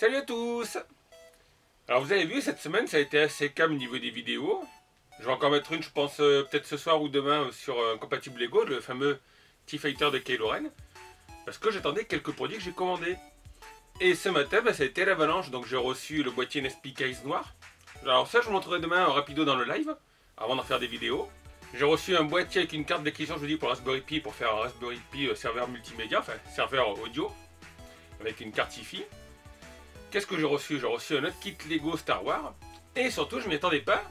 Salut à tous. Alors vous avez vu, cette semaine ça a été assez calme au niveau des vidéos. Je vais encore mettre une, je pense, peut-être ce soir ou demain sur un compatible Lego, le fameux T-Fighter de Kylo Ren. Parce que j'attendais quelques produits que j'ai commandés. Et ce matin, ça a été l'avalanche, donc j'ai reçu le boîtier NSP Case noir. Alors ça, je vous montrerai demain en rapido dans le live, avant d'en faire des vidéos. J'ai reçu un boîtier avec une carte d'acquisition, je vous dis, pour Raspberry Pi, pour faire un Raspberry Pi serveur multimédia, enfin serveur audio, avec une carte Wi-Fi. Qu'est-ce que j'ai reçu? J'ai reçu un autre kit Lego Star Wars. Et surtout, je ne m'y attendais pas,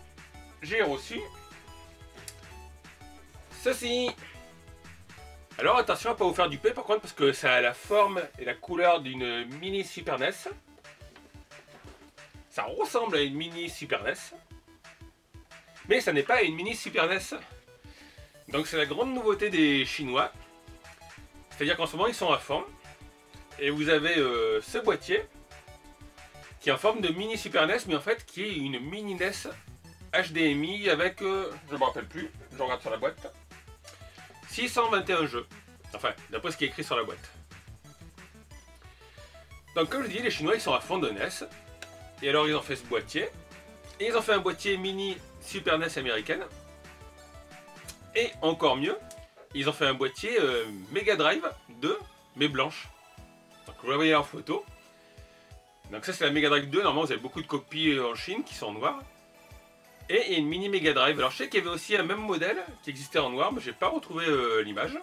j'ai reçu ceci. Alors attention à ne pas vous faire duper par contre, parce que ça a la forme et la couleur d'une mini Super NES. Ça ressemble à une mini Super NES. Mais ça n'est pas une mini Super NES. Donc c'est la grande nouveauté des Chinois. C'est-à-dire qu'en ce moment ils sont à fond. Et vous avez ce boîtier qui est en forme de mini Super NES, mais en fait qui est une mini NES HDMI avec, je ne me rappelle plus, je regarde sur la boîte, 621 jeux. Enfin, d'après ce qui est écrit sur la boîte. Donc comme je dis, les Chinois ils sont à fond de NES. Et alors ils ont fait ce boîtier. Et ils ont fait un boîtier mini Super NES américaine. Et encore mieux, ils ont fait un boîtier Mega Drive 2, mais blanche. Donc vous la voyez en photo. Donc ça c'est la Mega Drive 2, normalement vous avez beaucoup de copies en Chine qui sont en noir. Et il y a une mini Mega Drive. Alors je sais qu'il y avait aussi un même modèle qui existait en noir, mais j'ai pas retrouvé l'image.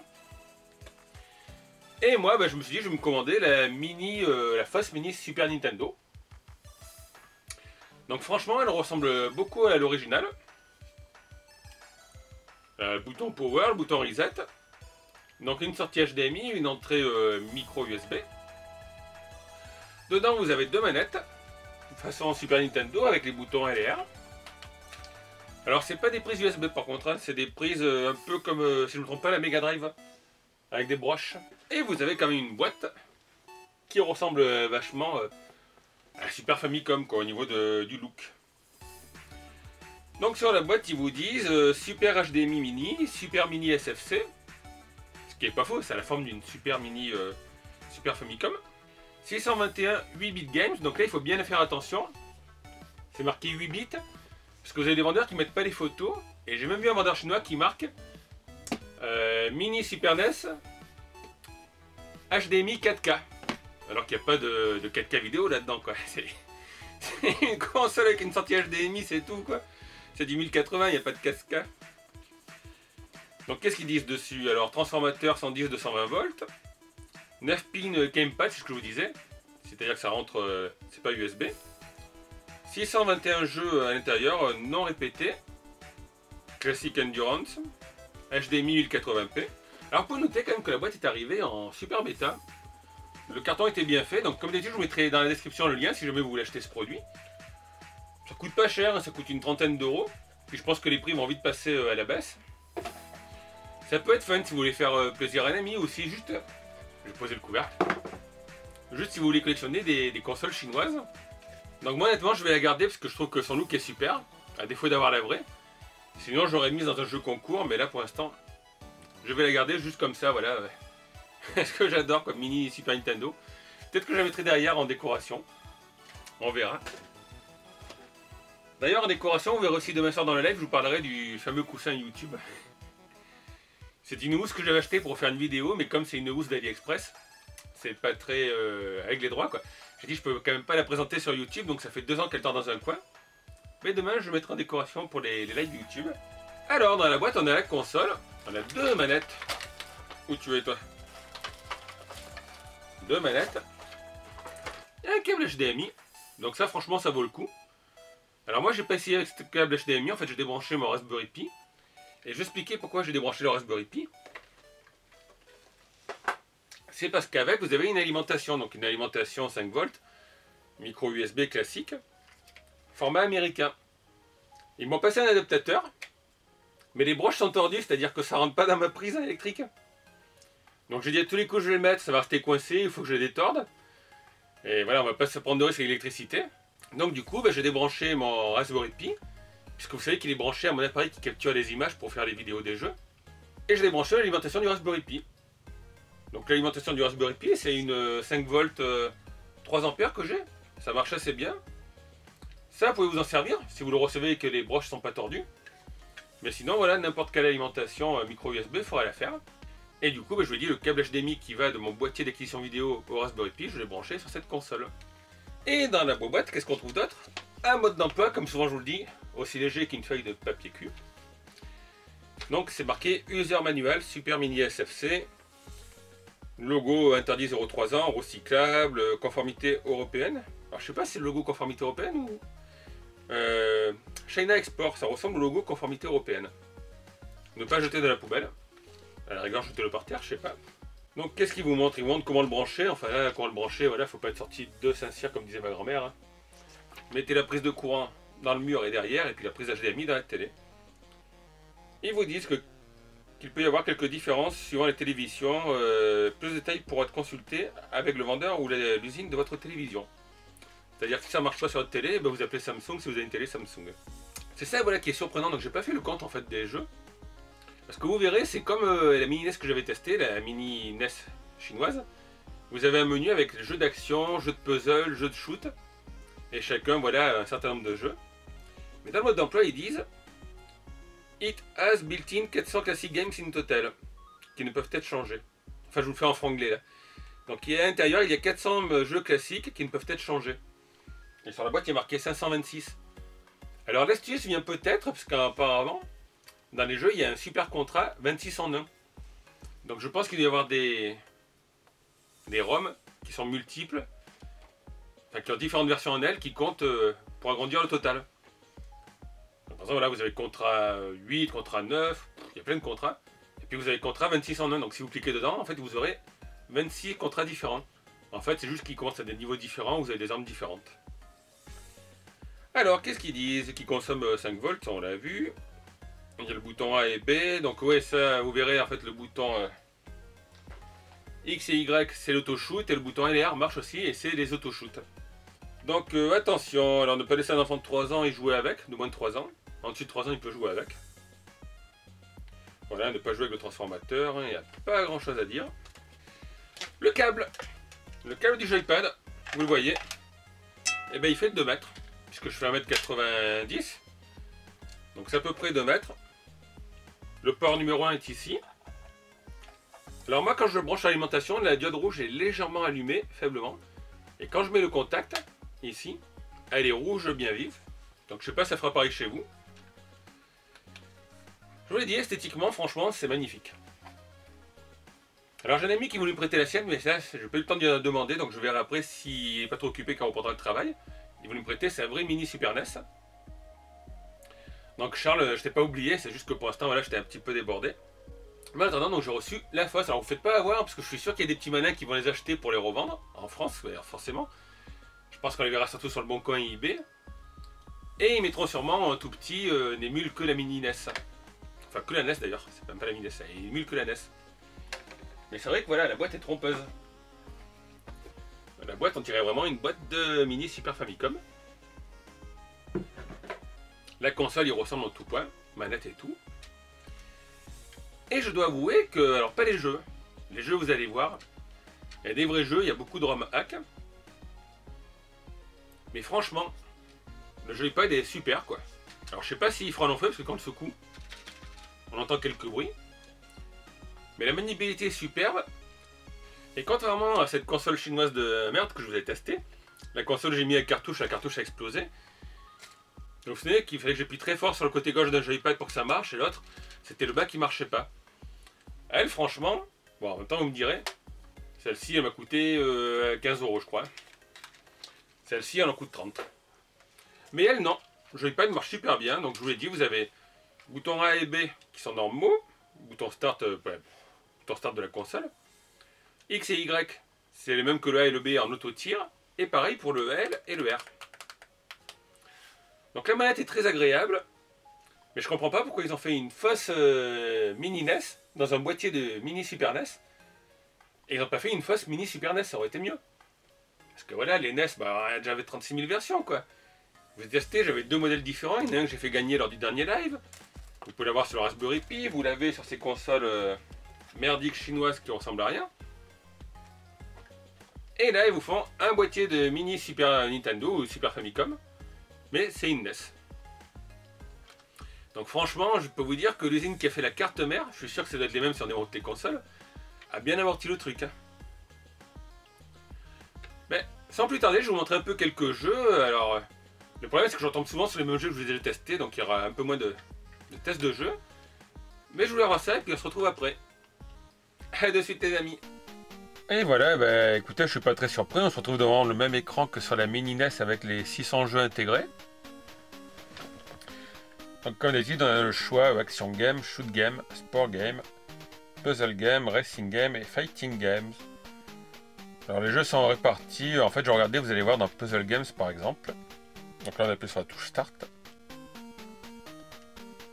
Et moi je me suis dit je vais me commander la mini, la fausse mini Super Nintendo. Donc franchement elle ressemble beaucoup à l'original. Le bouton Power, le bouton Reset. Donc une sortie HDMI, une entrée micro USB. Dedans vous avez deux manettes, façon Super Nintendo avec les boutons L et R. Alors c'est pas des prises USB par contre, hein, c'est des prises un peu comme, si je ne me trompe pas, la Mega Drive. Avec des broches. Et vous avez quand même une boîte qui ressemble vachement à la Super Famicom quoi, au niveau du look. Donc sur la boîte ils vous disent Super HDMI Mini, Super Mini SFC. Ce qui est pas faux, c'est la forme d'une Super Mini Super Famicom. 621 8 bits games, donc là il faut bien faire attention. C'est marqué 8 bits. Parce que vous avez des vendeurs qui mettent pas les photos. Et j'ai même vu un vendeur chinois qui marque Mini Super NES HDMI 4K. Alors qu'il n'y a pas de 4K vidéo là-dedans quoi. C'est une console avec une sortie HDMI, c'est tout quoi. C'est du 1080, il n'y a pas de 4K. Donc qu'est-ce qu'ils disent dessus? Alors transformateur 110-220 volts. 9 pins gamepad, c'est ce que je vous disais. C'est-à-dire que ça rentre, c'est pas USB. 621 jeux à l'intérieur, non répétés. Classic Endurance. HDMI 1080p. Alors pour noter quand même que la boîte est arrivée en super bêta. Le carton était bien fait, donc comme d'habitude je vous mettrai dans la description le lien si jamais vous voulez acheter ce produit. Ça coûte pas cher, ça coûte une trentaine d'euros. Puis je pense que les prix vont vite passer à la baisse. Ça peut être fun si vous voulez faire plaisir à un ami aussi, juste... Je vais poser le couvercle. Juste si vous voulez collectionner des consoles chinoises. Donc moi honnêtement je vais la garder parce que je trouve que son look est super. À défaut d'avoir la vraie. Sinon j'aurais mis dans un jeu concours, mais là pour l'instant je vais la garder juste comme ça, voilà. Ce que j'adore comme mini Super Nintendo. Peut-être que je la mettrai derrière en décoration. On verra. D'ailleurs en décoration, vous verrez aussi demain soir dans le live, je vous parlerai du fameux coussin YouTube. C'est une housse que j'avais acheté pour faire une vidéo, mais comme c'est une housse d'AliExpress, c'est pas très avec les droits quoi. J'ai dit je peux quand même pas la présenter sur YouTube, donc ça fait 2 ans qu'elle tord dans un coin. Mais demain je mettrai en décoration pour les lives YouTube. Alors dans la boîte on a la console, on a 2 manettes. Où tu es toi? 2 manettes. Et un câble HDMI. Donc ça franchement ça vaut le coup. Alors moi j'ai pas essayé avec ce câble HDMI, en fait j'ai débranché mon Raspberry Pi. Et je vais expliquer pourquoi j'ai débranché le Raspberry Pi. C'est parce qu'avec vous avez une alimentation, donc une alimentation 5 volts, micro USB classique, format américain. Ils m'ont passé un adaptateur, mais les broches sont tordues, c'est-à-dire que ça rentre pas dans ma prise électrique. Donc j'ai dit à tous les coups je vais le mettre, ça va rester coincé, il faut que je le détorde. Et voilà, on va pas se prendre de risque avec l'électricité. Donc du coup j'ai débranché mon Raspberry Pi, puisque vous savez qu'il est branché à mon appareil qui capture les images pour faire les vidéos des jeux. Et je l'ai branché à l'alimentation du Raspberry Pi. Donc l'alimentation du Raspberry Pi, c'est une 5 volts 3 ampères que j'ai. ça marche assez bien. Ça, vous pouvez vous en servir si vous le recevez et que les broches sont pas tordues. Mais sinon, voilà, n'importe quelle alimentation micro USB fera l'affaire. Et du coup, je vous ai dit, le câble HDMI qui va de mon boîtier d'acquisition vidéo au Raspberry Pi, je l'ai branché sur cette console. Et dans la boîte, qu'est-ce qu'on trouve d'autre? Un mode d'emploi, comme souvent je vous le dis, aussi léger qu'une feuille de papier cul. Donc c'est marqué User Manual Super Mini SFC. Logo interdit 0,3 ans, recyclable, conformité européenne. Alors je sais pas si c'est le logo conformité européenne ou... China Export, ça ressemble au logo conformité européenne. Ne pas jeter dans la poubelle. À la rigueur, jetez-le par terre, je sais pas. Donc qu'est-ce qu'il vous montre? Il vous montre comment le brancher. Enfin là, comment le brancher, voilà, faut pas être sorti de Saint-Cyr comme disait ma grand-mère. Hein. Mettez la prise de courant dans le mur et derrière, et puis la prise HDMI dans la télé. Ils vous disent qu'il peut y avoir quelques différences suivant les télévisions. Plus de détails pourront être consultés avec le vendeur ou l'usine de votre télévision. C'est-à-dire que si ça marche pas sur votre télé, ben vous appelez Samsung si vous avez une télé Samsung. C'est ça voilà, qui est surprenant, donc j'ai pas fait le compte en fait des jeux. Parce que vous verrez, c'est comme la mini NES que j'avais testée, la mini NES chinoise. Vous avez un menu avec jeux d'action, jeux de puzzle, jeux de shoot. Et chacun, voilà, un certain nombre de jeux. Mais dans le mode d'emploi, ils disent It has built-in 400 classic games in total, qui ne peuvent être changés. Enfin, je vous le fais en franglais là. Donc à l'intérieur, il y a 400 jeux classiques qui ne peuvent être changés. Et sur la boîte, il y a marqué 526. Alors l'astuce vient peut-être, parce qu'apparemment, dans les jeux, il y a un super contrat 26 en 1. Donc je pense qu'il doit y avoir des ROM qui sont multiples, enfin qui ont différentes versions en elles, qui comptent pour agrandir le total. Donc, par exemple, là, vous avez contrat 8, contrat 9, il y a plein de contrats. Et puis vous avez contrat 26 en 1. Donc si vous cliquez dedans, en fait, vous aurez 26 contrats différents. En fait, c'est juste qu'ils commencent à des niveaux différents, vous avez des armes différentes. Alors, qu'est-ce qu'ils disent? Qu'ils consomment 5 volts, ça on l'a vu. Il y a le bouton A et B, donc ouais, ça, vous verrez en fait le bouton X et Y, c'est l'auto-shoot, et le bouton L et R marche aussi, et c'est les auto-shoot. Donc attention, alors ne pas laisser un enfant de 3 ans y jouer avec, de moins de 3 ans. En dessus de 3 ans, il peut jouer avec. Voilà, ne pas jouer avec le transformateur, il n'y a pas grand chose à dire. Le câble du joypad, vous le voyez, et ben il fait 2 mètres, puisque je fais 1,90 m. Donc c'est à peu près 2 mètres. Le port numéro 1 est ici. Alors moi quand je branche l'alimentation, la diode rouge est légèrement allumée, faiblement. Et quand je mets le contact, ici, elle est rouge bien vive. Donc je sais pas si ça fera pareil chez vous. Je vous l'ai dit, esthétiquement, franchement, c'est magnifique. Alors j'ai un ami qui voulait me prêter la sienne, mais ça, j'ai pas eu le temps de lui demander, donc je verrai après s'il n'est pas trop occupé quand on reprendra le travail. Il voulait me prêter, c'est un vrai mini Super NES. Donc Charles, je t'ai pas oublié, c'est juste que pour l'instant, voilà, j'étais un petit peu débordé. Mais en attendant, donc j'ai reçu la FOSS. Alors vous faites pas avoir, parce que je suis sûr qu'il y a des petits malins qui vont les acheter pour les revendre, en France, forcément. Je pense qu'on les verra surtout sur le Bon Coin et eBay. Et ils mettront sûrement un tout petit, n'émule que la mini NES. Enfin, que la NES d'ailleurs, c'est même pas la mini NES, il émule que la NES. Mais c'est vrai que voilà, la boîte est trompeuse. La boîte, on dirait vraiment une boîte de mini Super Famicom. La console, il ressemble en tout point, manette et tout. Et je dois avouer que, alors pas les jeux, vous allez voir, il y a des vrais jeux, il y a beaucoup de ROM hack. Mais franchement, le joypad est super quoi. Alors je sais pas s'il fera long feu parce que quand on le secoue, on entend quelques bruits. Mais la maniabilité est superbe. Et contrairement à cette console chinoise de merde que je vous ai testée, la console j'ai mis la cartouche a explosé. Donc vous savez qu'il fallait que j'appuie très fort sur le côté gauche d'un joypad pour que ça marche, et l'autre, c'était le bas qui marchait pas. Elle, franchement, bon, en même temps vous me direz, celle-ci elle m'a coûté 15 € je crois. Celle-ci elle en coûte 30. Mais elle non, le joypad marche super bien, donc je vous l'ai dit, vous avez bouton A et B qui sont normaux, bouton start de la console. X et Y, c'est les mêmes que le A et le B en auto-tir, et pareil pour le L et le R. Donc la manette est très agréable, mais je comprends pas pourquoi ils ont fait une fausse mini NES dans un boîtier de mini Super NES, et ils n'ont pas fait une fausse mini Super NES, ça aurait été mieux. Parce que voilà, les NES, bah, j'avais 36 000 versions quoi. Vous avez testé, j'avais 2 modèles différents, il y en a un que j'ai fait gagner lors du dernier live. Vous pouvez l'avoir sur le Raspberry Pi, vous l'avez sur ces consoles merdiques chinoises qui ressemblent à rien. Et là, ils vous font un boîtier de mini Super Nintendo ou Super Famicom, mais c'est une NES. Donc franchement, je peux vous dire que l'usine qui a fait la carte mère, je suis sûr que ça doit être les mêmes sur des consoles, a bien amorti le truc. Hein. Mais sans plus tarder, je vous montre un peu quelques jeux. Alors, le problème c'est que j'en tombe souvent sur les mêmes jeux que je vous ai déjà testés, donc il y aura un peu moins de tests de jeux. Mais je voulais voir ça et puis on se retrouve après. A de suite les amis. Et voilà, bah, écoutez, je suis pas très surpris, on se retrouve devant le même écran que sur la mini NES avec les 600 jeux intégrés. Donc comme d'habitude, on a le choix Action Game, Shoot Game, Sport Game, Puzzle Game, Racing Game et Fighting Games. Alors les jeux sont répartis, en fait je regardais, vous allez voir dans Puzzle Games par exemple. Donc là on appuie sur la touche Start.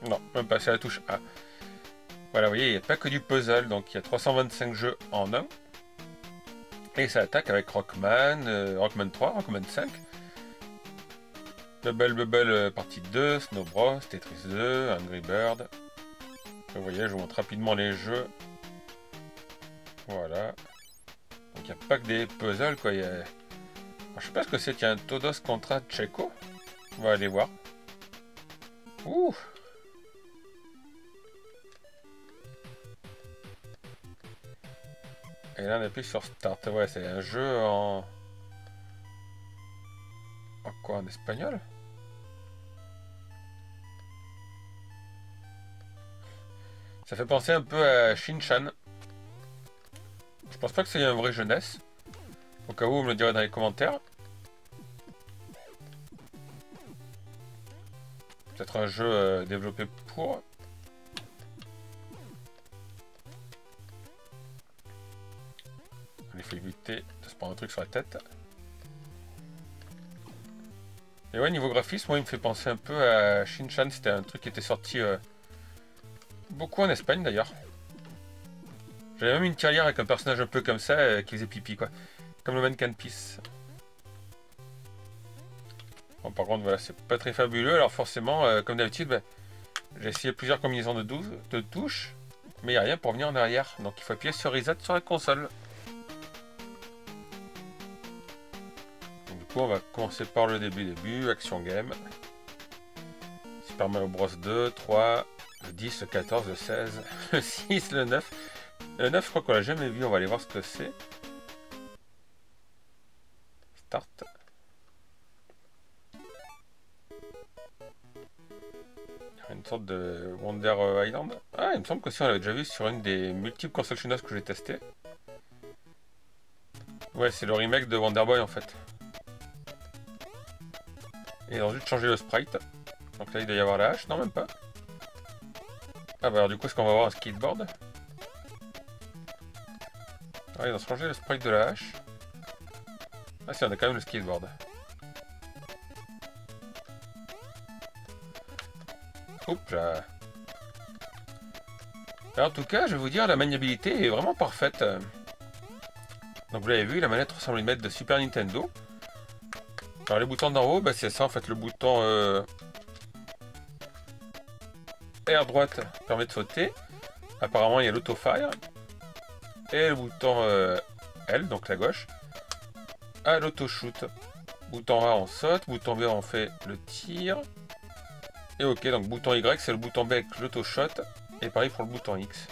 Non, même pas, c'est la touche A. Voilà, vous voyez, il n'y a pas que du puzzle, donc il y a 325 jeux en un. Et ça attaque avec Rockman, Rockman 3, Rockman 5, Bubble Bubble partie 2, Snow Bros, Tetris 2, Angry Bird. Vous voyez, je vous montre rapidement les jeux. Voilà. Donc il n'y a pas que des puzzles, quoi. Alors, je sais pas ce que c'est, tiens, Todos Contra Checo. On va aller voir. Ouh! Et là on appuie sur Start. Ouais, c'est un jeu en... En quoi? En espagnol? Ça fait penser un peu à Shin-Chan. Je pense pas que c'est un vrai jeunesse. Au cas où, vous me le direz dans les commentaires. Peut-être un jeu développé pour... Il faut éviter de se prendre un truc sur la tête. Et ouais, niveau graphisme, moi il me fait penser un peu à Shin-Chan. C'était un truc qui était sorti beaucoup en Espagne d'ailleurs. J'avais même une tirelire avec un personnage un peu comme ça qui faisait pipi quoi. Comme le Mannequin Peace. Bon, par contre voilà, c'est pas très fabuleux. Alors forcément, comme d'habitude, bah, j'ai essayé plusieurs combinaisons de touches. Mais il n'y a rien pour venir en arrière. Donc il faut appuyer sur Reset sur la console. On va commencer par le début, Action Game. Super Mario Bros 2, 3, le 10, le 14, le 16, le 6, le 9. Le 9, je crois qu'on l'a jamais vu, on va aller voir ce que c'est. Start. Il y a une sorte de Wonder Island. Ah, il me semble que si on l'avait déjà vu sur une des multiples consoles chinoises que j'ai testées. Ouais, c'est le remake de Wonder Boy en fait. Et ils ont juste changé le sprite. Donc là il doit y avoir la hache, non même pas. Ah bah alors du coup est-ce qu'on va avoir un skateboard? Ah ils ont changé le sprite de la hache. Ah si on a quand même le skateboard. Oups là. Alors en tout cas je vais vous dire la maniabilité est vraiment parfaite. Donc vous l'avez vu, la manette ressemble à une manette de Super Nintendo. Alors les boutons d'en haut, bah, c'est ça en fait, le bouton R droite permet de sauter. Apparemment il y a l'auto-fire. Et le bouton L, donc la gauche, à l'auto-shoot. Bouton A on saute, bouton B on fait le tir. Et ok, donc bouton Y c'est le bouton B avec l'auto-shot. Et pareil pour le bouton X.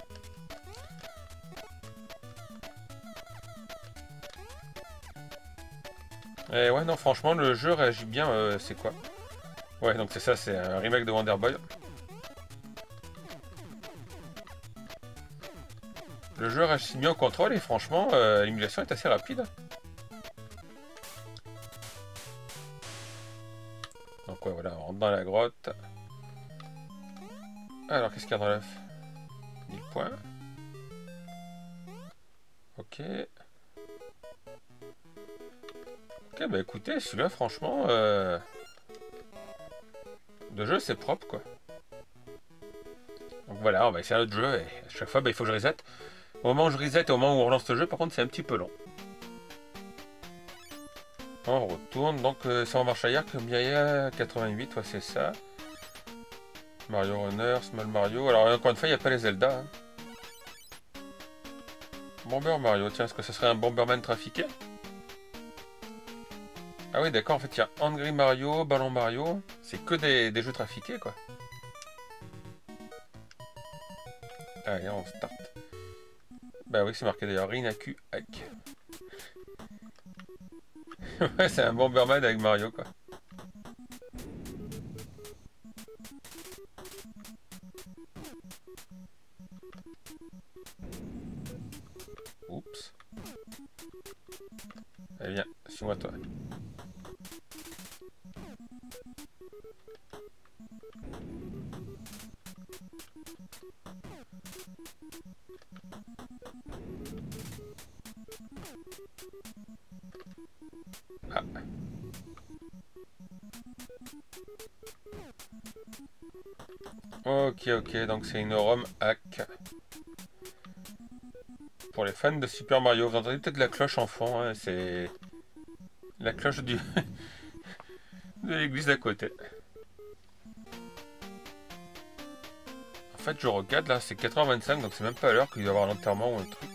Et ouais, non, franchement, le jeu réagit bien. C'est quoi? Ouais, donc c'est ça, c'est un remake de Wonder Boy. Le jeu réagit bien au contrôle et franchement, l'émulation est assez rapide. Donc ouais, voilà, on rentre dans la grotte. Alors, qu'est-ce qu'il y a dans l'œuf? 1000 points. Ok. Ok, bah écoutez, celui-là, franchement, de jeu, c'est propre, quoi. Donc voilà, on va essayer un autre jeu, et à chaque fois, bah, il faut que je reset. Au moment où je reset et au moment où on relance le jeu, par contre, c'est un petit peu long. On retourne, donc c'est en marche arrière, comme il y a 88, ouais, c'est ça. Mario Runner, Small Mario, alors encore une fois, il n'y a pas les Zelda. Hein. Bomber Mario, tiens, est-ce que ce serait un Bomberman trafiqué? Ah oui, d'accord, en fait, il y a Angry Mario, Ballon Mario. C'est que des jeux trafiqués, quoi. Allez, on start. Bah oui, c'est marqué d'ailleurs, Rinaku Hack. Ouais, c'est un Bomberman avec Mario, quoi. Oups. Allez, viens, suis-moi, toi. Ah. Ok, donc c'est une ROM hack. Pour les fans de Super Mario, vous entendez peut-être la cloche en fond, hein, c'est la cloche de l'église d'à côté. En fait, je regarde là, c'est 4h25, donc c'est même pas à l'heure qu'il doit y avoir l'enterrement ou un truc.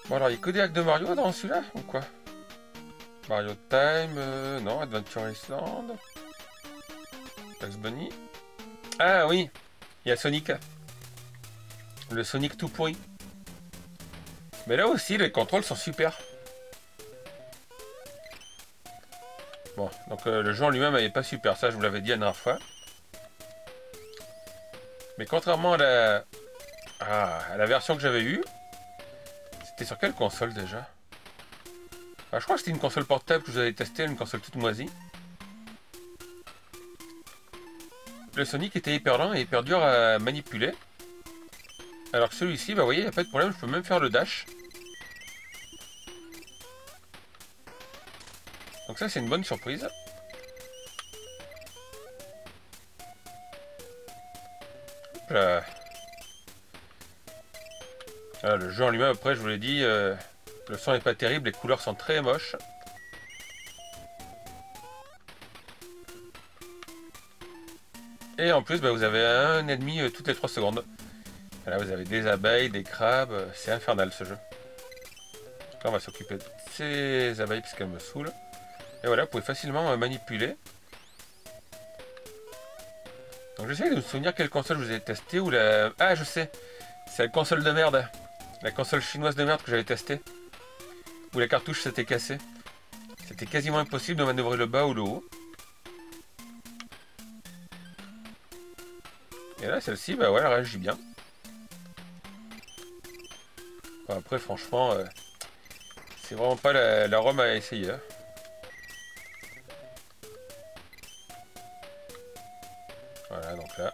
Bon, alors il y a que des hacks de Mario dans celui-là, ou quoi? Mario Time, non, Adventure Island. Bugs Bunny. Ah oui, il y a Sonic. Le Sonic tout pourri. Mais là aussi, les contrôles sont super. Bon, donc le jeu en lui-même n'est pas super, ça je vous l'avais dit la dernière fois. Mais contrairement à la version que j'avais eue, c'était sur quelle console déjà? Je crois que c'était une console portable que vous avez testé, une console toute moisie. Le Sonic était hyper lent et hyper dur à manipuler. Alors que celui-ci, bah vous voyez, il n'y a pas de problème, je peux même faire le dash. Donc ça c'est une bonne surprise. Là. Voilà, le jeu en lui-même, après je vous l'ai dit, le son n'est pas terrible, les couleurs sont très moches. Et en plus, bah, vous avez un ennemi toutes les 3 secondes. Et là, vous avez des abeilles, des crabes. C'est infernal ce jeu. Donc là, on va s'occuper de ces abeilles puisqu'elles me saoulent. Et voilà, vous pouvez facilement manipuler. Donc j'essaie de me souvenir quelle console vous avez testé ou la... Ah, je sais. C'est la console de merde. La console chinoise de merde que j'avais testée. Où la cartouche s'était cassée. C'était quasiment impossible de manœuvrer le bas ou le haut. Et là, celle-ci, bah ouais, elle réagit bien. Bon, après, franchement, c'est vraiment pas la ROM à essayer. Hein. Voilà, donc là,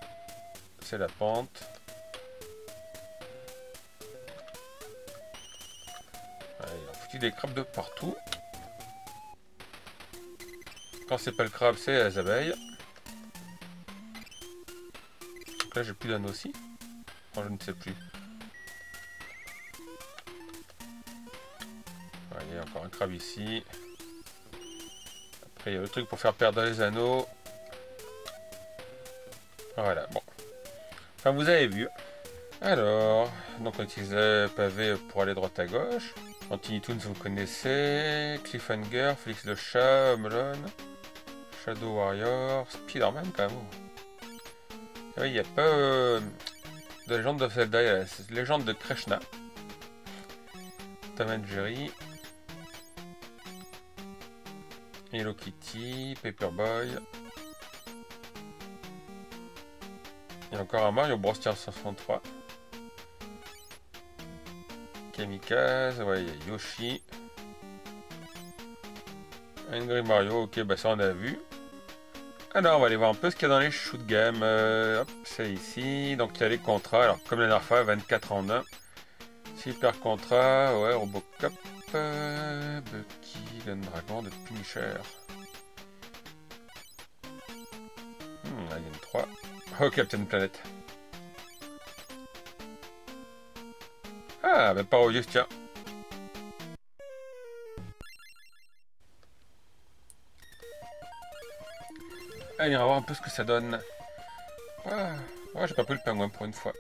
c'est la pente. Voilà, ils ont foutu des crabes de partout. Quand c'est pas le crabe, c'est les abeilles. Donc là, j'ai plus d'anneaux aussi. Enfin, je ne sais plus. Voilà, il y a encore un crabe ici. Après, il y a le truc pour faire perdre les anneaux. Voilà, bon. Enfin, vous avez vu. Alors, donc on utilise le pavé pour aller droite à gauche. Anti-Toons, vous connaissez. Cliffhanger, Félix le chat, Melon, Shadow Warrior, Spider-Man quand même. Oui, il n'y a pas de légende de Zelda, il y a la légende de Krishna. Tom and Jerry. Hello Kitty, Paperboy. Il y a encore un Mario Bros 63. Kamikaze, ouais, il y a Yoshi. Angry Mario, ok, bah ça on a vu. Alors on va aller voir un peu ce qu'il y a dans les shoot game. Hop, c'est ici. Donc il y a les contrats. Alors comme la dernière fois, 24 en 1. Super contrat, ouais, Robocop. Bucky, Gun Dragon de Punisher. Alien 3. Oh, Captain Planet. Ah, bah Parodius, tiens. Allez, on va voir un peu ce que ça donne. Ah, ouais, j'ai pas pris le pingouin pour une fois.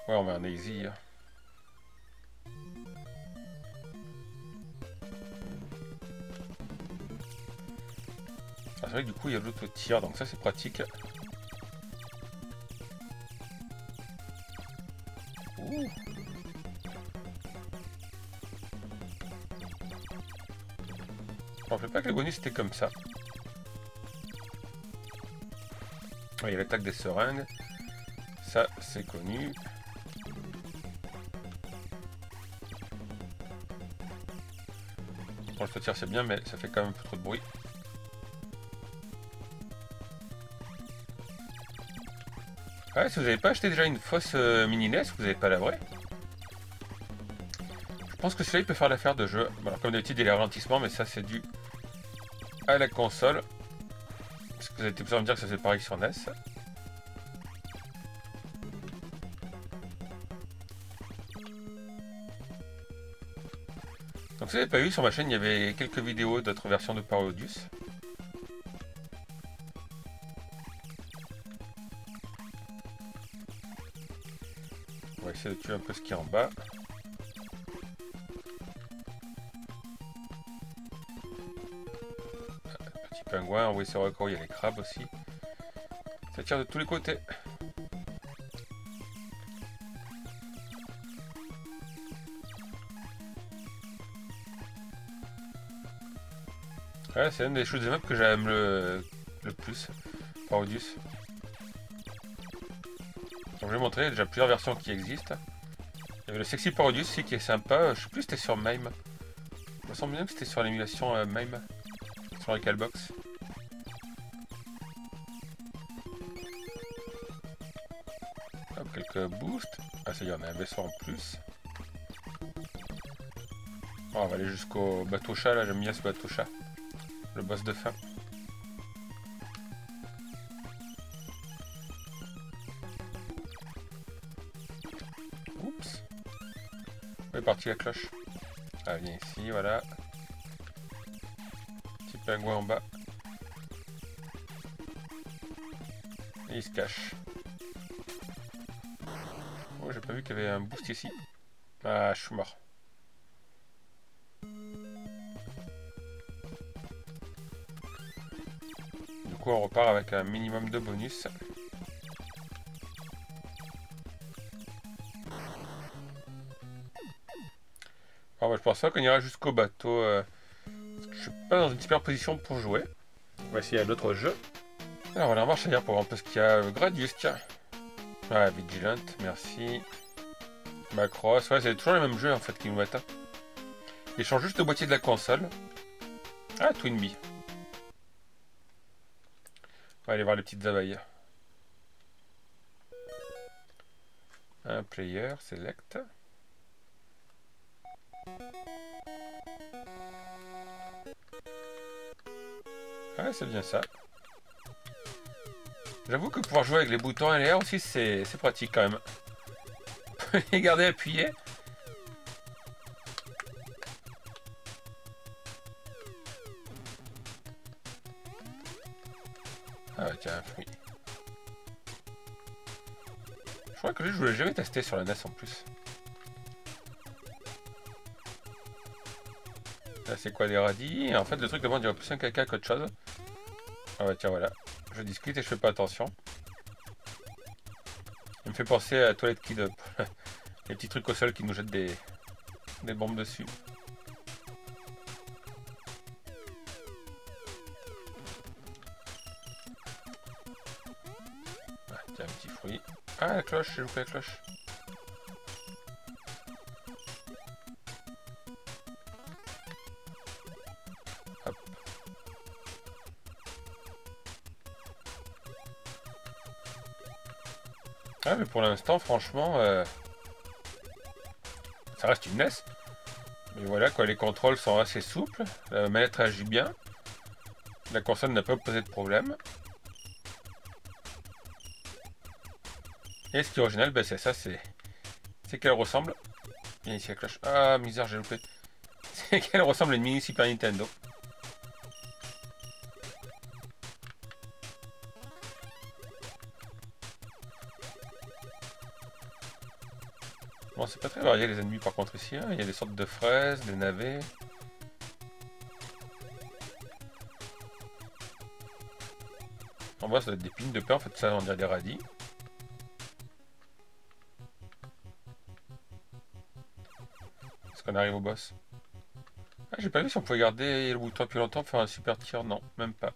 Ouais, on va en easy. c'est vrai que du coup il y a l'auto-tir, donc ça c'est pratique. Ouh. Je me rappelais pas que le bonus était comme ça. Il y a l'attaque des seringues. Ça c'est connu. Bon, le tir c'est bien, mais ça fait quand même un peu trop de bruit. Ouais, si vous n'avez pas acheté déjà une fausse mini NES, vous n'avez pas la vraie. Je pense que celui-là il peut faire l'affaire de jeu. Bon, alors, comme d'habitude il y a ralentissement, mais ça c'est dû à la console. Parce que vous avez été besoin de me dire que ça c'est pareil sur NES. Donc si vous n'avez pas vu, sur ma chaîne il y avait quelques vidéos d'autres versions de Parodius. On va essayer de tuer un peu ce qui est en bas. Petit pingouin, oui c'est vrai qu'il y a les crabes aussi. Ça tire de tous les côtés. Ouais, c'est une des choses des maps que j'aime le plus, Parodius. Donc je vais montrer, il y a déjà plusieurs versions qui existent. Il y avait le Sexy Parodius aussi qui est sympa, je sais plus si c'était sur MAME. Il me semble bien que c'était sur l'émulation MAME, sur Recalbox. Hop, quelques boosts. Ah ça y est, on a un vaisseau en plus. Oh, on va aller jusqu'au bateau chat, là j'aime bien ce bateau chat. Le boss de fin. Oups. Où est partie la cloche? Ah, viens ici, voilà. Petit pingouin en bas. Et il se cache. Oh, j'ai pas vu qu'il y avait un boost ici. Ah, je suis mort. Du coup, on repart avec un minimum de bonus. Alors, je pense pas qu'on ira jusqu'au bateau. Je suis pas dans une super position pour jouer. On va essayer un autre jeu. Alors voilà, on marche ailleurs pour voir un peu ce qu'il y a. Gradius, tiens. Ah, Vigilant, merci. Macross, ouais, c'est toujours les mêmes jeux en fait qui nous mettent. Ils changent juste le boîtier de la console. Ah, Twinbee. On va aller voir les petites abeilles. Un player, select. Ouais, c'est bien ça. J'avoue que pouvoir jouer avec les boutons LR aussi, c'est pratique quand même. Les garder appuyés. Ah ouais, tiens, un fruit. Je crois que je voulais jamais tester sur la NES en plus. Là, c'est quoi des radis? En fait, le truc demande, il y a plus un caca qu'autre chose. Ah ouais, tiens, voilà. Je discute et je fais pas attention. Il me fait penser à Toilette Kid. Les petits trucs au sol qui nous jettent des bombes dessus. Ah, tiens, un petit fruit. Ah, la cloche, j'ai loupé la cloche. Hop. Ah, mais pour l'instant, franchement, ça reste une NES. Mais voilà, quoi, les contrôles sont assez souples. La manette agit bien. La console n'a pas posé de problème. Et ce qui est original, ben, c'est ça, c'est qu'elle ressemble. Viens ici la cloche. Ah, misère, j'ai loupé. C'est qu'elle ressemble à une mini Super Nintendo. Bon, c'est pas très varié les ennemis par contre ici. Hein. Il y a des sortes de fraises, des navets. En vrai, ça doit être des pines de pain, en fait, ça, on dirait des radis. Est-ce qu'on arrive au boss? Ah, j'ai pas vu si on pouvait garder le bouton plus longtemps pour faire un super tir. Non, même pas.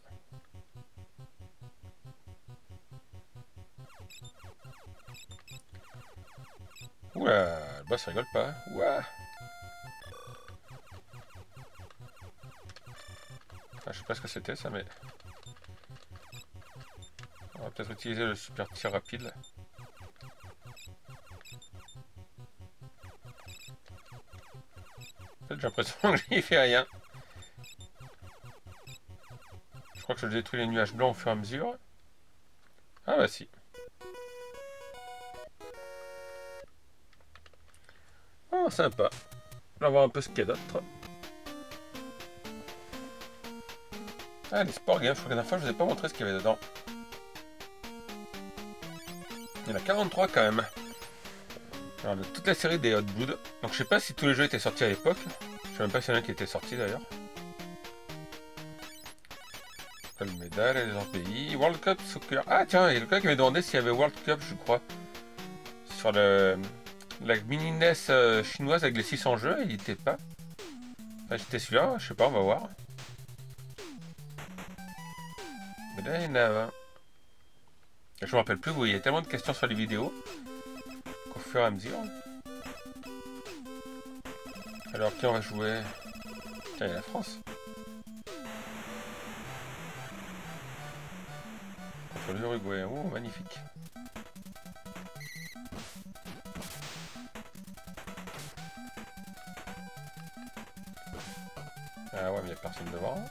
Oula, le boss rigole pas. Ouah. Ah, je sais pas ce que c'était ça, mais... On va peut-être utiliser le super tir rapide là. En fait, j'ai l'impression que j'y fais rien. Je crois que je détruis les nuages blancs au fur et à mesure. Ah bah si. Oh, sympa. On va voir un peu ce qu'il y a d'autre. Ah, les sport games, je crois que la dernière fois, je vous ai pas montré ce qu'il y avait dedans. Il y en a 43 quand même. Alors, de toute la série des Hot Blood. Donc je sais pas si tous les jeux étaient sortis à l'époque. Je sais même pas s'il y en a qui étaient sortis d'ailleurs. Le médaille, les autres pays. World Cup Soccer. Ah tiens, il y a quelqu'un qui m'a demandé s'il y avait World Cup, je crois. Sur la mini NES chinoise avec les 600 jeux, il n'y était pas. Enfin, j'étais celui-là, je sais pas, on va voir. Mais là, il y en a un. Je me rappelle plus, vous voyez, il y a tellement de questions sur les vidéos qu'au fur et à mesure. Alors, qui on va jouer? Tiens, il y a la France. Contre l'Uruguay. Oh, magnifique. Ah ouais, mais il n'y a personne devant.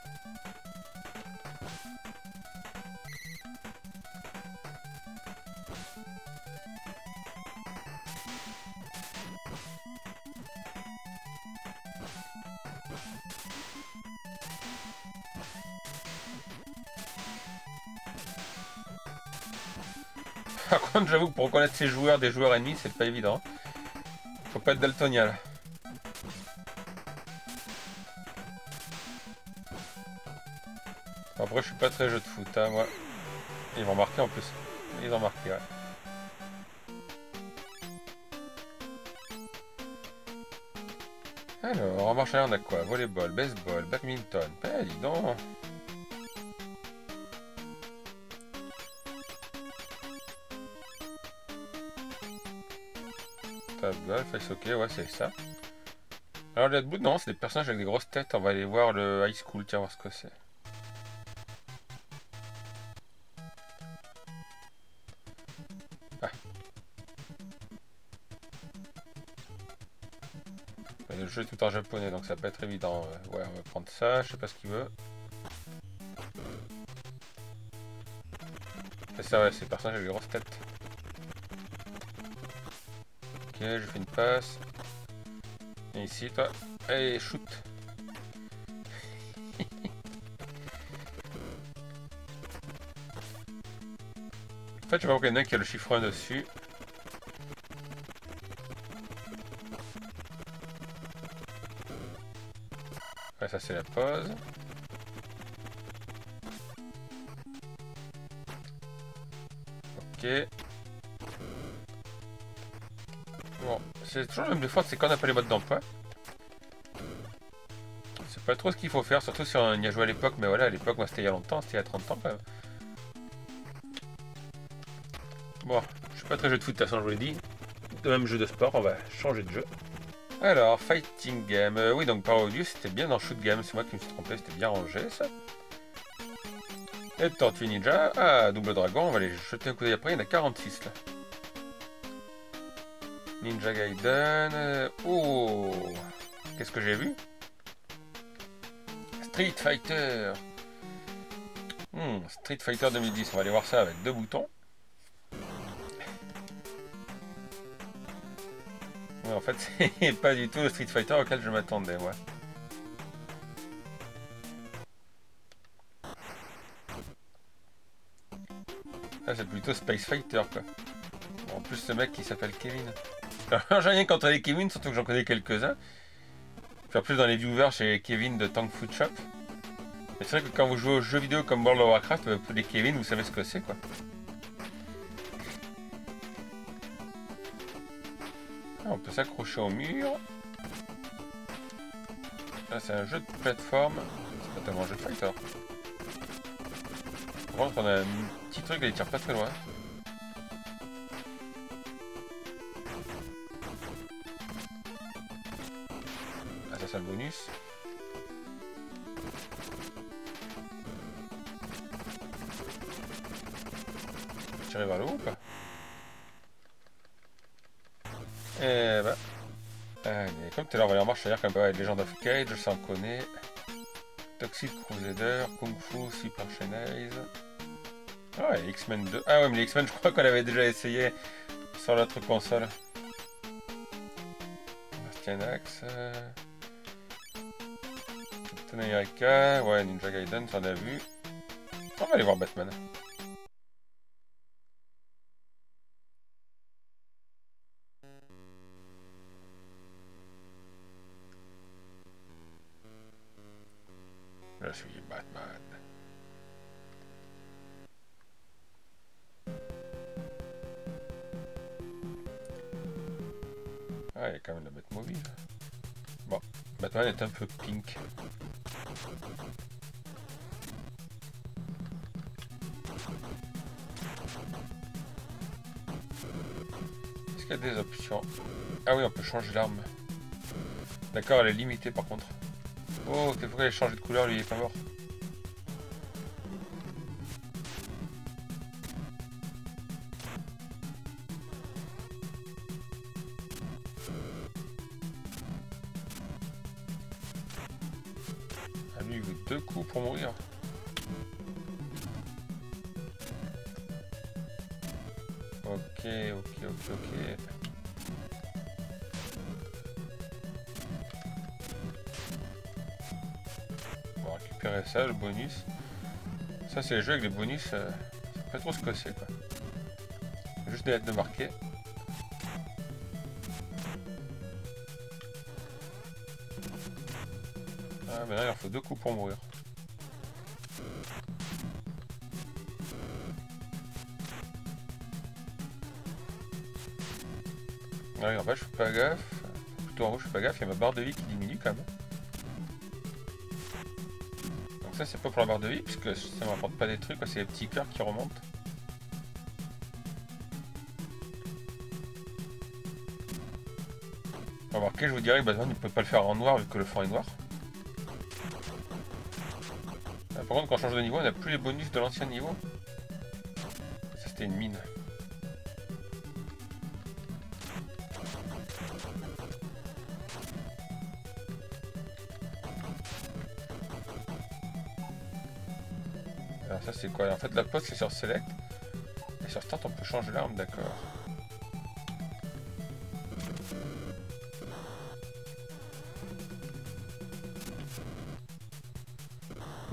Par contre, j'avoue que pour reconnaître ces joueurs des joueurs ennemis, c'est pas évident. Faut pas être daltonien là. Après, je suis pas très jeu de foot, hein, moi. Ils vont marquer en plus. Ils ont marqué, ouais. Alors, en marche arrière, on a quoi? Volleyball, baseball, badminton. Eh, dis donc. Golf, ice hockey, ouais, c'est ça. Alors, les Blood, non, c'est des personnages avec des grosses têtes. On va aller voir le high school, tiens, voir ce que c'est. Ah. Le jeu est tout en japonais, donc ça peut être évident. Ouais, on va prendre ça, je sais pas ce qu'il veut. C'est ça, ouais, c'est des personnages avec des grosses têtes. Ok, je fais une passe. Et ici, toi. Allez, shoot. En fait, je vois qu'il y en a qui a le chiffre 1 dessus. Ouais, ça c'est la pause. Ok. Bon, c'est toujours le même défaut, c'est quand on n'a pas les modes d'emploi. C'est pas trop ce qu'il faut faire, surtout si on y a joué à l'époque, mais voilà, à l'époque, moi c'était il y a longtemps, c'était il y a 30 ans quand même. Bon, je suis pas très jeu de foot, de toute façon, je vous l'ai dit. De même jeu de sport, on va changer de jeu. Alors, fighting game. Oui, donc Parodius, c'était bien dans shoot game, c'est moi qui me suis trompé, c'était bien rangé ça. Et Tortue Ninja. Ah, double dragon, on va aller jeter un coup d'œil après, il y en a 46 là. Ninja Gaiden. Oh, qu'est-ce que j'ai vu? Street Fighter. Street Fighter 2010, on va aller voir ça avec 2 boutons. Ouais, en fait, c'est pas du tout le Street Fighter auquel je m'attendais, ouais. Ah, c'est plutôt Space Fighter, quoi. Bon, en plus, ce mec qui s'appelle Kevin. Alors, j'ai rien contre les Kevin, surtout que j'en connais quelques-uns. Puis en plus, dans les viewers, j'ai Kevin de Tank Food Shop. Mais c'est vrai que quand vous jouez aux jeux vidéo comme World of Warcraft, les Kevin, vous savez ce que c'est quoi. Ah, on peut s'accrocher au mur. Là c'est un jeu de plateforme. C'est pas tellement un jeu de fight alors. Par contre on a un petit truc, il tire pas très loin. Ah ça c'est le bonus. Tirer vers le haut ou pas? Eh bah. Allez, comme tout à l'heure, on va aller en marche arrière comme pas. Legend of Cage, ça on connaît. Toxic Crusader, Kung Fu, Super Chainase. Ah ouais, X-Men 2. Ah ouais, mais les X-Men, je crois qu'on avait déjà essayé sur l'autre console. Bastian Axe. Captain America. Ouais, Ninja Gaiden, ça on a vu. On va aller voir Batman. Je suis Batman. Ah, il y a quand même la Batmobile. Bon, Batman est un peu pink. Est-ce qu'il y a des options? Ah oui, on peut changer l'arme. D'accord, elle est limitée par contre. Oh, pourquoi elle a changé de couleur, lui il est pas mort. Ah, lui il veut 2 coups pour mourir. Ok. On va récupérer ça, le bonus. Ça c'est les jeux avec les bonus, c'est pas trop ce que c'est quoi. Juste des lettres de marquer. Ah mais là il en faut 2 coups pour mourir. Ah oui, en bas je fais pas gaffe. Plutôt en haut je fais pas gaffe, il y a ma barre de vie qui diminue quand même. Donc ça c'est pas pour la barre de vie puisque ça m'apporte pas des trucs, c'est les petits cœurs qui remontent. Remarquez, je vous dirais que Batman ne peut pas le faire en noir vu que le fond est noir. Par contre quand on change de niveau on n'a plus les bonus de l'ancien niveau. Ça c'était une mine. Alors ça c'est quoi? En fait la pause c'est sur Select. Et sur Start on peut changer l'arme, d'accord.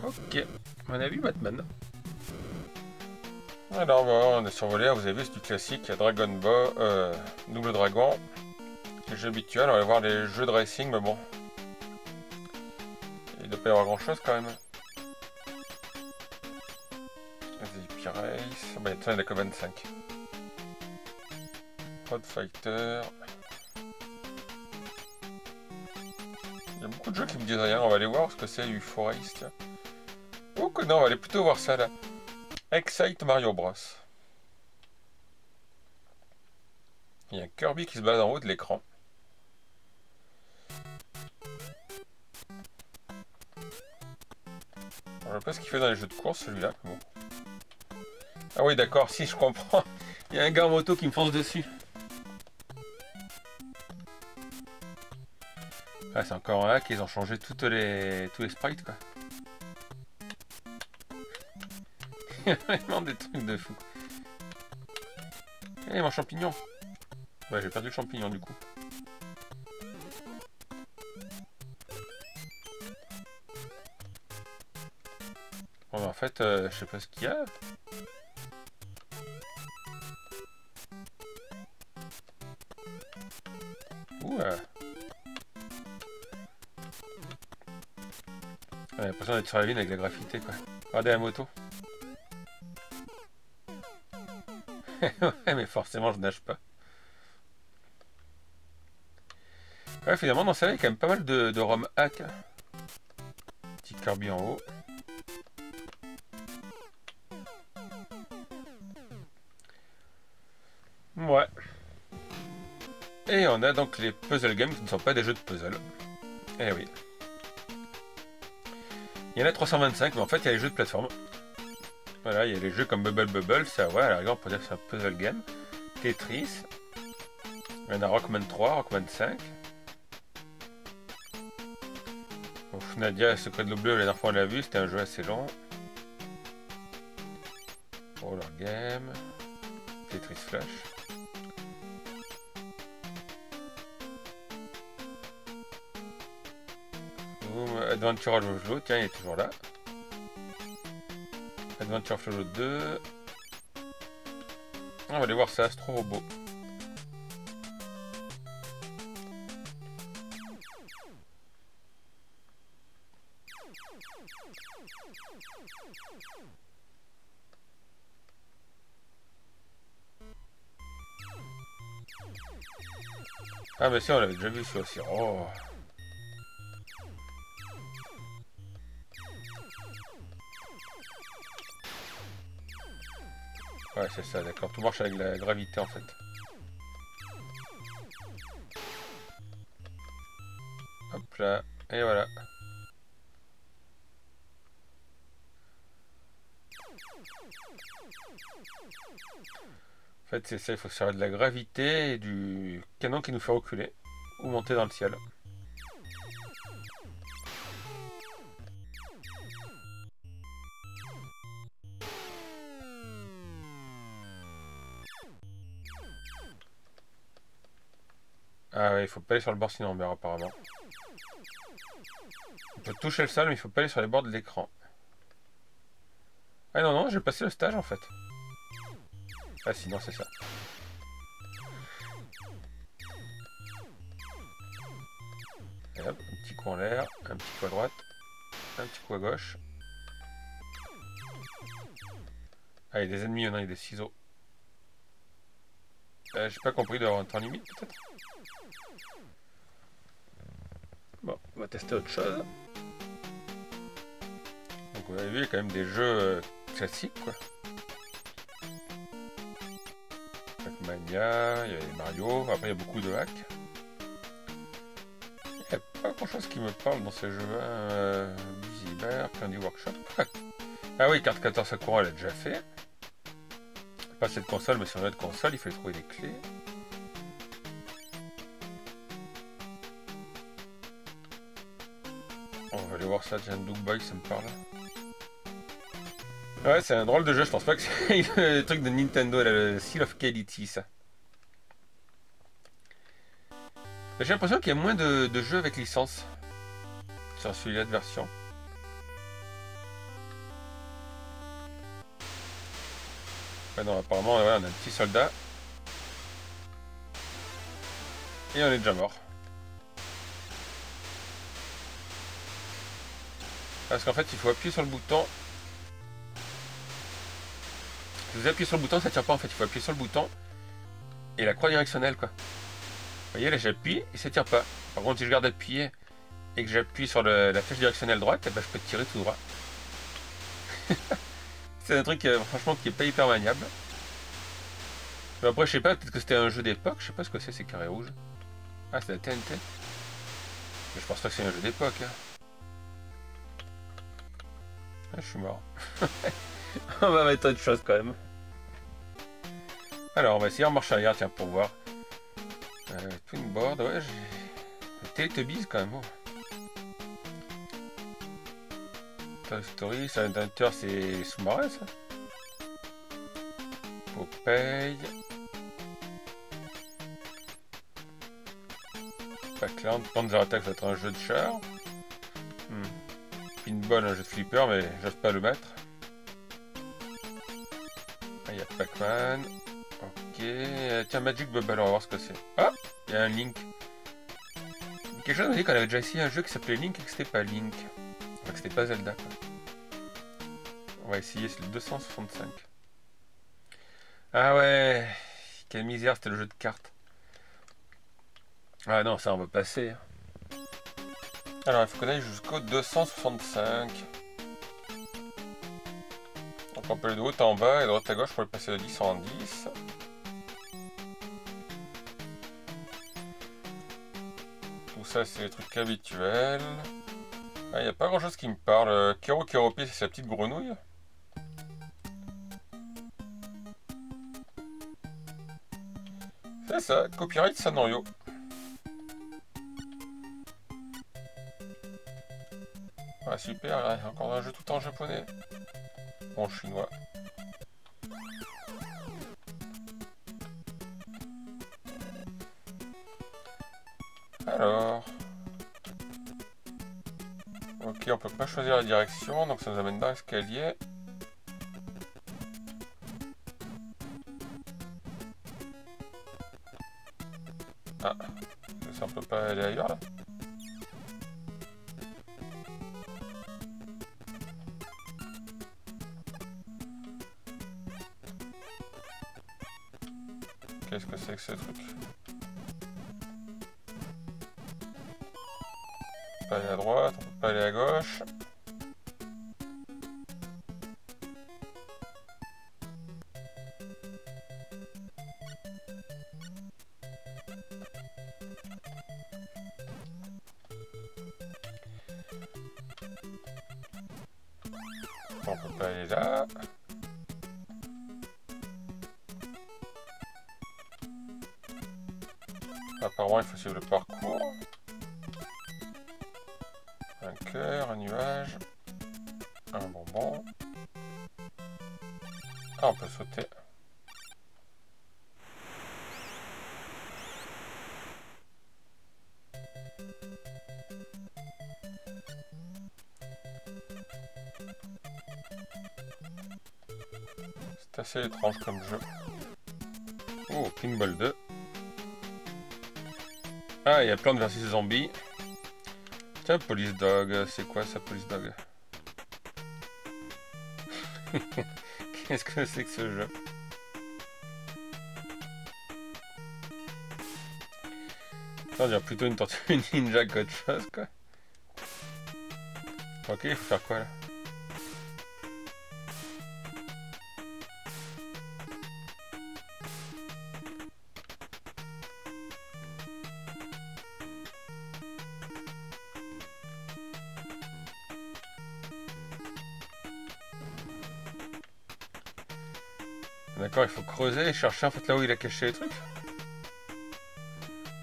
Ok, on a vu Batman. Alors bon, on est survolé, vous avez vu c'est du classique, il y a Dragon Ball, Double Dragon. Les jeux habituels, on va aller voir les jeux de racing, mais bon. Il doit pas y avoir grand chose quand même. ZP Race, bah il y en a que 25. Road Fighter. Il y a beaucoup de jeux qui me disent rien, on va aller voir ce que c'est UFO Race, tiens. Oh que non, on va aller plutôt voir ça là. Excite Mario Bros. Il y a Kirby qui se balade en haut de l'écran. Je sais pas ce qu'il fait dans les jeux de course celui-là. Bon. Ah oui d'accord, si je comprends. Il y a un gars en moto qui me fonce dessus. Ah, c'est encore un hack, ils ont changé tous les sprites quoi. Il y a vraiment des trucs de fou. Eh mon champignon. Ouais j'ai perdu le champignon du coup. Bon, en fait je sais pas ce qu'il y a. l'impression d'être sur la ligne avec la graffité, quoi. Regardez la moto. Ouais, mais forcément, je nage pas. Ouais, finalement, dans celle-là, il y a quand même pas mal de ROM hack. Petit Kirby en haut. Ouais. Et on a donc les puzzle games qui ne sont pas des jeux de puzzle. Eh oui. Il y en a 325, mais en fait, il y a les jeux de plateforme. Voilà, il y a les jeux comme Bubble Bubble, ça, ouais, à la rigueur, on peut dire que c'est un puzzle game. Tetris. Il y en a Rockman 3, Rockman 5. Donc, Nadia, Secret de l'eau bleue, la dernière fois on l'a vu, c'était un jeu assez long. Roller Game. Tetris Flash. Adventure of Jojo, tiens, il est toujours là. Adventure of Jojo 2. On va aller voir ça, Astro Robot. Ah mais si, on l'avait déjà vu celui aussi. Oh. Ouais, c'est ça, d'accord. Tout marche avec la gravité en fait. Hop là, et voilà. En fait, c'est ça, il faut se servir de la gravité et du canon qui nous fait reculer ou monter dans le ciel. Ah ouais, il faut pas aller sur le bord sinon on meurt apparemment. On peut toucher le sol, mais il faut pas aller sur les bords de l'écran. Ah non, non, j'ai passé le stage en fait. Ah si, non, c'est ça. Et hop, un petit coup en l'air, un petit coup à droite, un petit coup à gauche. Ah, il y a des ennemis, il y en a des ciseaux. J'ai pas compris d'avoir un temps limite peut-être. Bon, on va tester autre chose. Donc vous avez vu, il y a quand même des jeux classiques quoi. Pac-Mania, il y a les Mario, après il y a beaucoup de hacks. Il n'y a pas grand chose qui me parle dans ces jeux-là. Busy Bear, Candy Workshop. Ah oui, carte 14 Sakura, elle a déjà fait. Pas cette console, mais sur une autre console, il fallait trouver les clés. On va aller voir ça, tiens, Doug Boy, ça me parle. Ouais, c'est un drôle de jeu, je pense pas que c'est le truc de Nintendo, le Seal of Quality, ça. J'ai l'impression qu'il y a moins de jeux avec licence sur celui-là de version. Ouais, non, apparemment, ouais, on a un petit soldat. Et on est déjà mort. Parce qu'en fait, il faut appuyer sur le bouton. Si vous appuyez sur le bouton, ça tire pas en fait. Il faut appuyer sur le bouton et la croix directionnelle, quoi. Vous voyez, là j'appuie et ça tire pas. Par contre, si je garde appuyé et que j'appuie sur la flèche directionnelle droite, eh ben, je peux tirer tout droit. C'est un truc franchement qui est pas hyper maniable. Mais après, je sais pas, peut-être que c'était un jeu d'époque. Je sais pas ce que c'est ces carrés rouges. Ah, c'est la TNT. Mais je pense pas que c'est un jeu d'époque. Hein. Ah, je suis mort. On va mettre autre chose quand même. Alors, on va essayer en marche arrière, tiens, pour voir. Twin board, ouais, j'ai... Teletubbies quand même. Oh. Toy Story, Silent Hunter, c'est sous-marin ça. Popeye. Pac-Land, Panzer Attack, ça va être un jeu de char. Pinball, un jeu de flipper, mais j'ose pas le mettre. Ah, il y a Pac-Man. Ok, tiens, Magic Bubble, on va voir ce que c'est. Ah, il y a un Link. Quelque chose m'a dit qu'on avait déjà essayé un jeu qui s'appelait Link et que c'était pas Link. crois que c'était pas Zelda, quoi. On va essayer, c'est le 265. Ah ouais, quelle misère, c'était le jeu de cartes. Ah non, ça on va passer. Alors il faut qu'on aille jusqu'au 265. Donc on peut aller de haut en bas et de droite à gauche pour le passer de 10 en 10. Tout ça c'est les trucs habituels. Ah, il n'y a pas grand chose qui me parle. Kero Keropi, c'est sa petite grenouille. C'est ça, copyright Sanorio. Ah super, il y a encore un jeu tout en japonais. Bon, chinois. Alors... Ok, on peut pas choisir la direction, donc ça nous amène dans l'escalier. Ah, ça on peut pas aller ailleurs là. Qu'est-ce que c'est que ce truc? On peut pas aller à droite, on peut pas aller à gauche. On peut pas aller là. Apparemment il faut suivre le parcours. Un cœur, un nuage, un bonbon. Ah, on peut sauter. C'est assez étrange comme jeu. Oh, Pinball 2. Ah, il y a Plants vs Zombies. Tiens, Police Dog, c'est quoi ça, Police Dog? Qu'est-ce que c'est que ce jeu? Ça, on dirait plutôt une tortue ninja qu'autre chose, quoi. Ok, il faut faire quoi là? D'accord, il faut creuser et chercher en fait là où il a caché les trucs.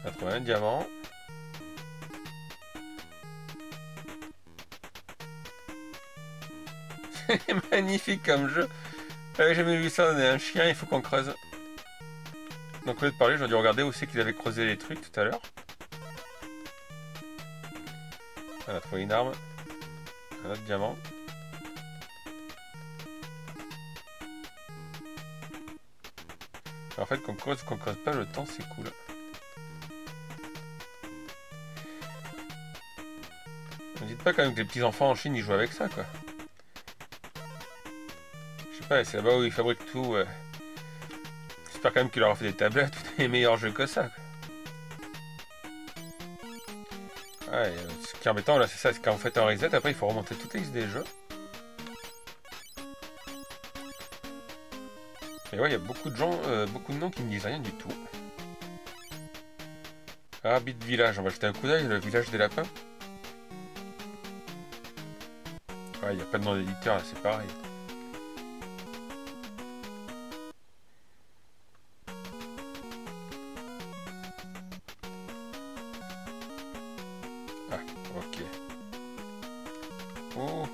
On a trouvé un diamant. C'est magnifique comme jeu. J'avais jamais vu ça, on est un chien, il faut qu'on creuse. Donc au lieu de parler, j'aurais dû regarder où c'est qu'il avait creusé les trucs tout à l'heure. On a trouvé une arme. Un autre diamant. En fait, qu'on creuse pas, le temps c'est cool. Ne dites pas quand même que les petits enfants en Chine ils jouent avec ça, quoi. Je sais pas, c'est là-bas où ils fabriquent tout. J'espère quand même qu'il leur a fait des tablettes ou des meilleurs jeux que ça, quoi. Ouais, ce qui est embêtant là, c'est ça, c'est quand vous faites un reset, après il faut remonter toutes les listes des jeux. Et ouais, il y a beaucoup de gens, beaucoup de noms qui ne disent rien du tout. Ah, Bit Village, on va jeter un coup d'œil, le village des lapins. Ouais, il n'y a pas de nom d'éditeur, là, c'est pareil. Ah, ok. Oh.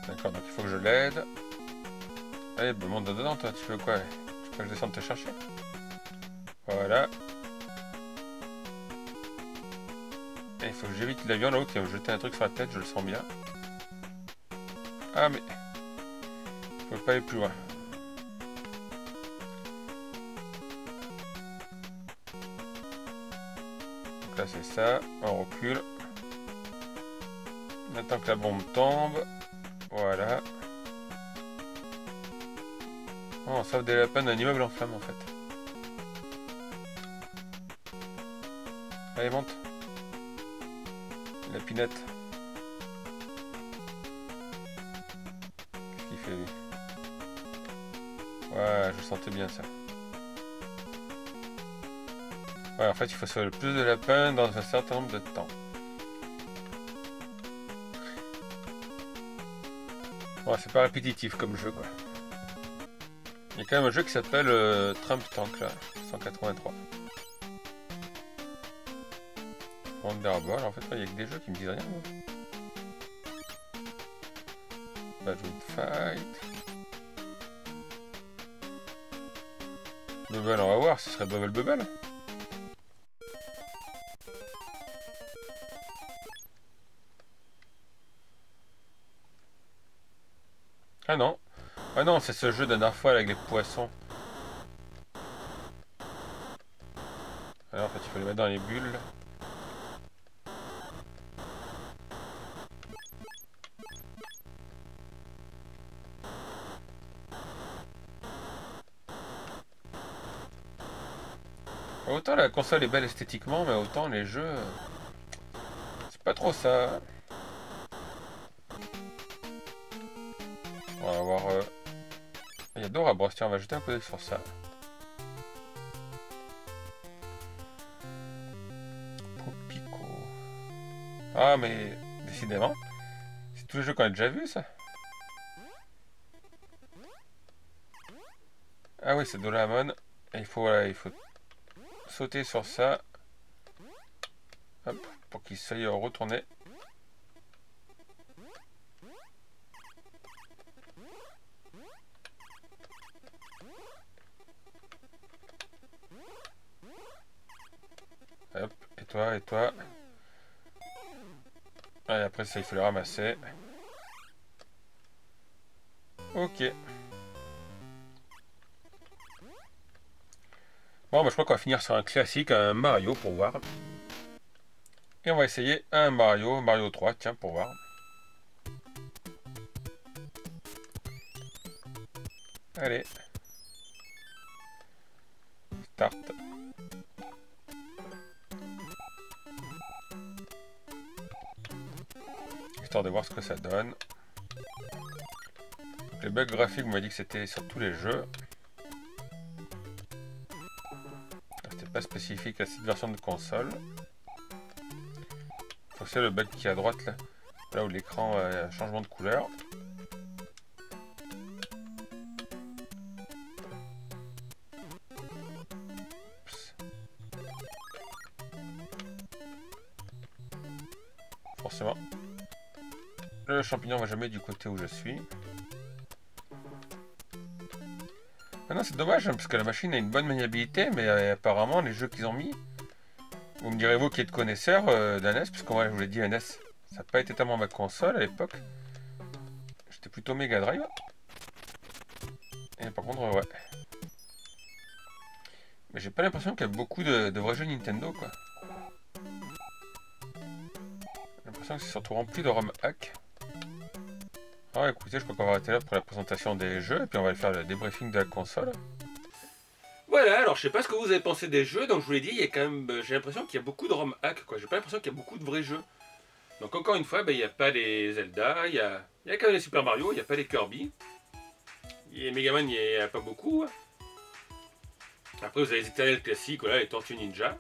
D'accord, donc il faut que je l'aide. Allez, bah, monte dedans, toi, tu veux quoi? Tu veux que je descende te chercher? Voilà. Et il faut que j'évite l'avion là-haut qui va me jeter un truc sur la tête, je le sens bien. Ah, mais... je peux pas aller plus loin. Donc là, c'est ça. On recule. Maintenant que la bombe tombe. Voilà. Oh, on sauve des lapins d'un immeuble en flammes en fait. Allez, monte. La pinette. Qu'est-ce qu'il fait lui? Ouais, je sentais bien ça. Ouais, en fait, il faut sauver le plus de lapins dans un certain nombre de temps. Ouais, c'est pas répétitif comme jeu, quoi. Il y a quand même un jeu qui s'appelle Trump Tank, là, 183. Wonderball, en fait, il y a que des jeux qui me disent rien. Badwood Fight. Bubble, on va voir, ce serait Bubble Bubble. Ah non. Ah non, c'est ce jeu de la dernière fois avec les poissons. Alors en fait il faut les mettre dans les bulles. Autant la console est belle esthétiquement, mais autant les jeux... c'est pas trop ça. On va voir... il y a Dora Bros, tiens, on va jeter un coup d'œil sur ça. Popico. Ah mais... décidément, c'est tous les jeux qu'on a déjà vus ça. Ah oui, c'est Doraemon. Et il faut, voilà, il faut sauter sur ça. Hop, pour qu'il s'aille retourner. Hop, et toi, et toi. Et après ça, il faut le ramasser. Ok. Bon, bah, je crois qu'on va finir sur un classique, un Mario pour voir. Et on va essayer un Mario 3, tiens, pour voir. Allez. Start. Histoire de voir ce que ça donne. Donc, les bugs graphiques, vous m'avez dit que c'était sur tous les jeux. C'était pas spécifique à cette version de console. Faut aussi le bug qui est à droite là, là où l'écran a un changement de couleur. Oups. Forcément, le champignon va jamais du côté où je suis. Ah non, c'est dommage hein, parce que la machine a une bonne maniabilité, mais apparemment les jeux qu'ils ont mis, vous me direz vous qui êtes connaisseur d'un NES, puisque moi je vous l'ai dit, un NES, ça n'a pas été tellement ma console à l'époque. J'étais plutôt Mega Drive. Et par contre, ouais. Mais j'ai pas l'impression qu'il y a beaucoup de vrais jeux Nintendo, quoi. J'ai l'impression que c'est surtout rempli de ROM hack. Ah écoutez, je crois qu'on va arrêter là pour la présentation des jeux, et puis on va aller faire le débriefing de la console. Voilà, alors je sais pas ce que vous avez pensé des jeux, donc je vous l'ai dit, il y a quand même, j'ai l'impression qu'il y a beaucoup de ROM hack, quoi. J'ai pas l'impression qu'il y a beaucoup de vrais jeux. Donc encore une fois, il n'y a pas les Zelda, il y a quand même les Super Mario, il n'y a pas les Kirby. Et Megaman, il n'y a pas beaucoup. Après, vous avez les éternels classiques, voilà, les Tortues Ninja.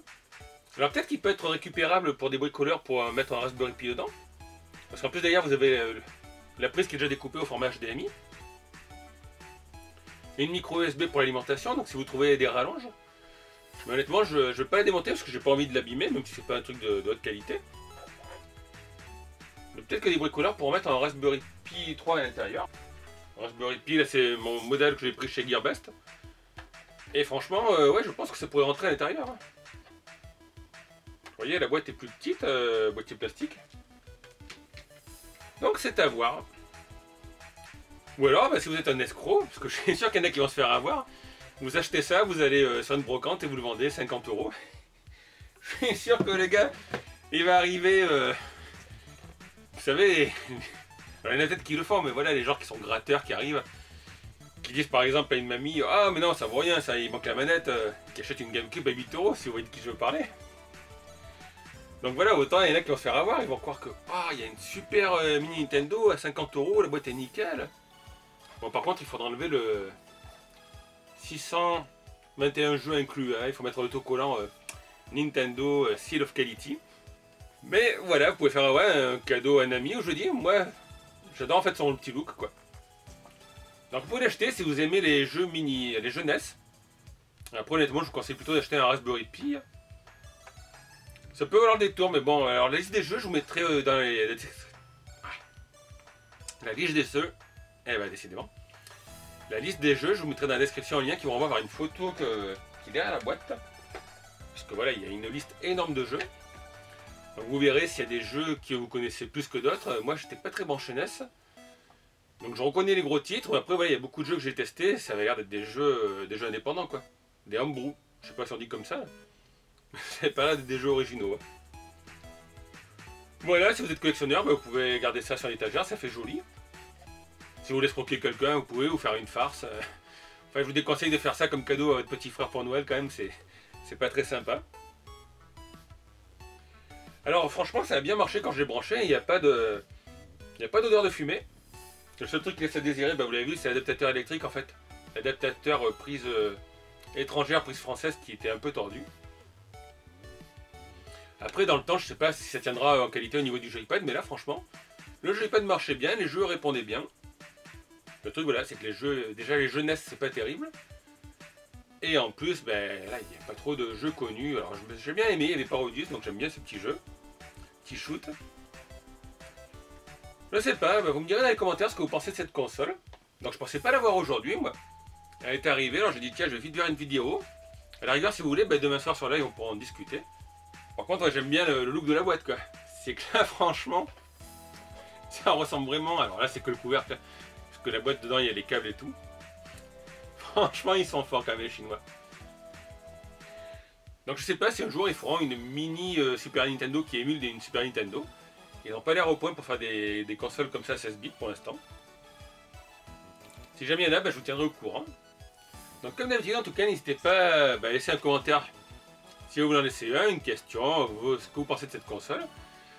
Alors peut-être qu'il peut être récupérable pour des bricoleurs pour mettre un Raspberry Pi dedans. Parce qu'en plus d'ailleurs, vous avez la prise qui est déjà découpée au format HDMI. Et une micro USB pour l'alimentation, donc si vous trouvez des rallonges. Mais honnêtement, je ne vais pas la démonter parce que j'ai pas envie de l'abîmer, même si c'est pas un truc de haute qualité. Mais peut-être que des bricoleurs pourront mettre un Raspberry Pi 3 à l'intérieur. Raspberry Pi, là c'est mon modèle que j'ai pris chez Gearbest. Et franchement, ouais, je pense que ça pourrait rentrer à l'intérieur. Hein. Vous voyez, la boîte est plus petite, boîtier plastique. Donc c'est à voir. Ou alors, bah, si vous êtes un escroc, parce que je suis sûr qu'il y en a qui vont se faire avoir, vous achetez ça, vous allez sur une brocante et vous le vendez 50 €. Je suis sûr que le gars, il va arriver savez, alors, il y en a peut-être qui le font, mais voilà, les gens qui sont gratteurs, qui arrivent, qui disent par exemple à une mamie, ah mais non, ça vaut rien, ça, il manque la manette, qui achète une GameCube à 8 €, si vous voyez de qui je veux parler. Donc voilà, autant il y en a qui vont se faire avoir, ils vont croire que, ah, il y a une super mini Nintendo à 50 €, la boîte est nickel. Bon, par contre, il faudra enlever le 621 jeux inclus, hein. Il faut mettre l'autocollant Nintendo Seal of Quality. Mais voilà, vous pouvez faire un cadeau à un ami, ou je dis, moi, j'adore en fait son petit look, quoi. Donc vous pouvez l'acheter si vous aimez les jeux mini, les jeux NES. Après honnêtement, je vous conseille plutôt d'acheter un Raspberry Pi. Ça peut valoir des tours, mais bon, alors la liste des jeux, je vous mettrai dans la liste des jeux. Eh ben décidément. La liste des jeux, je vous mettrai dans la description un lien qui vous renvoie vers une photo qui est derrière la boîte. Parce que voilà, il y a une liste énorme de jeux. Donc vous verrez s'il y a des jeux que vous connaissez plus que d'autres. Moi, j'étais pas très branché NES. Donc je reconnais les gros titres, mais après voilà, il y a beaucoup de jeux que j'ai testés, ça avait l'air d'être des jeux indépendants quoi. Des homebrew, je sais pas si on dit comme ça. C'est pas là des jeux originaux. Voilà, si vous êtes collectionneur, vous pouvez garder ça sur l'étagère, ça fait joli. Si vous voulez escroquer quelqu'un, vous pouvez, ou faire une farce. Enfin, je vous déconseille de faire ça comme cadeau à votre petit frère pour Noël quand même, c'est pas très sympa. Alors franchement, ça a bien marché quand j'ai branché, il n'y a pas d'odeur de fumée. Le seul truc qui laisse à désirer, bah, vous l'avez vu, c'est l'adaptateur électrique en fait. L'adaptateur prise étrangère, prise française qui était un peu tordu. Après dans le temps, je sais pas si ça tiendra en qualité au niveau du joypad, mais là franchement, le joypad marchait bien, les jeux répondaient bien. Le truc voilà, c'est que les jeux, déjà les jeux NES c'est pas terrible. Et en plus, ben là il n'y a pas trop de jeux connus. Alors j'ai bien aimé, il y avait Parodius, donc j'aime bien ce petit jeu. Petit shoot. Je sais pas, vous me direz dans les commentaires ce que vous pensez de cette console. Donc je pensais pas l'avoir aujourd'hui moi. Elle est arrivée, alors j'ai dit tiens je vais vite faire une vidéo. À la rigueur si vous voulez, demain soir sur live on pourra en discuter. Par contre j'aime bien le look de la boîte quoi. C'est que là franchement, ça ressemble vraiment, alors là c'est que le couvercle. Parce que la boîte dedans il y a les câbles et tout. Franchement ils sont forts quand même les Chinois. Donc je sais pas si un jour ils feront une mini Super Nintendo qui émule une Super Nintendo. Ils n'ont pas l'air au point pour faire des consoles comme ça 16 bits pour l'instant. Si jamais il y en a, je vous tiendrai au courant. Donc comme d'habitude, en tout cas, n'hésitez pas à laisser un commentaire si vous voulez en laisser un, une question, ce que vous pensez de cette console.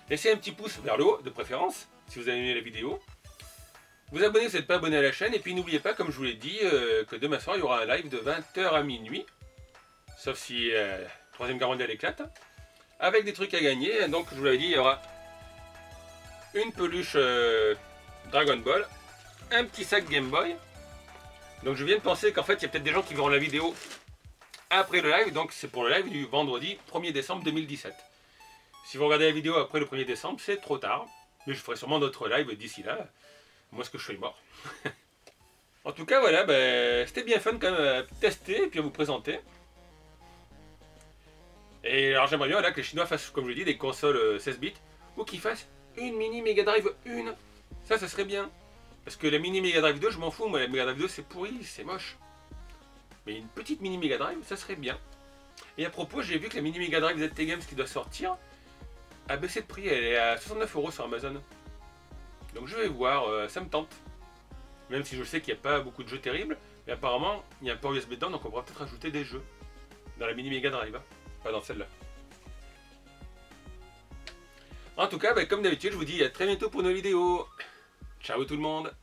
Laissez un petit pouce vers le haut, de préférence, si vous avez aimé la vidéo. Vous abonnez si vous n'êtes pas abonné à la chaîne. Et puis n'oubliez pas, comme je vous l'ai dit, que demain soir, il y aura un live de 20 h à minuit. Sauf si Troisième Guerre mondiale éclate. Avec des trucs à gagner. Donc je vous l'avais dit, il y aura une peluche Dragon Ball, un petit sac Game Boy. Donc je viens de penser qu'en fait il y a peut-être des gens qui verront la vidéo après le live, donc c'est pour le live du vendredi 1er décembre 2017. Si vous regardez la vidéo après le 1er décembre, c'est trop tard, mais je ferai sûrement d'autres lives d'ici là, moi ce que je suis mort. En tout cas voilà, c'était bien fun quand même à tester et puis à vous présenter. Et alors j'aimerais bien là, que les Chinois fassent, comme je l'ai dit, des consoles 16 bits, ou qu'ils fassent une mini Mega Drive 1. Ça serait bien. Parce que la mini Mega Drive 2, je m'en fous. Moi, la Mega Drive 2, c'est pourri, c'est moche. Mais une petite mini Mega Drive, ça serait bien. Et à propos, j'ai vu que la mini Mega Drive ZT Games qui doit sortir a baissé de prix. Elle est à 69 € sur Amazon. Donc je vais voir, ça me tente. Même si je sais qu'il n'y a pas beaucoup de jeux terribles. Mais apparemment, il y a un port USB dedans, donc on pourra peut-être ajouter des jeux. Dans la mini Mega Drive. Pas dans celle-là. En tout cas, comme d'habitude, je vous dis à très bientôt pour une nouvelle vidéo. Ciao tout le monde!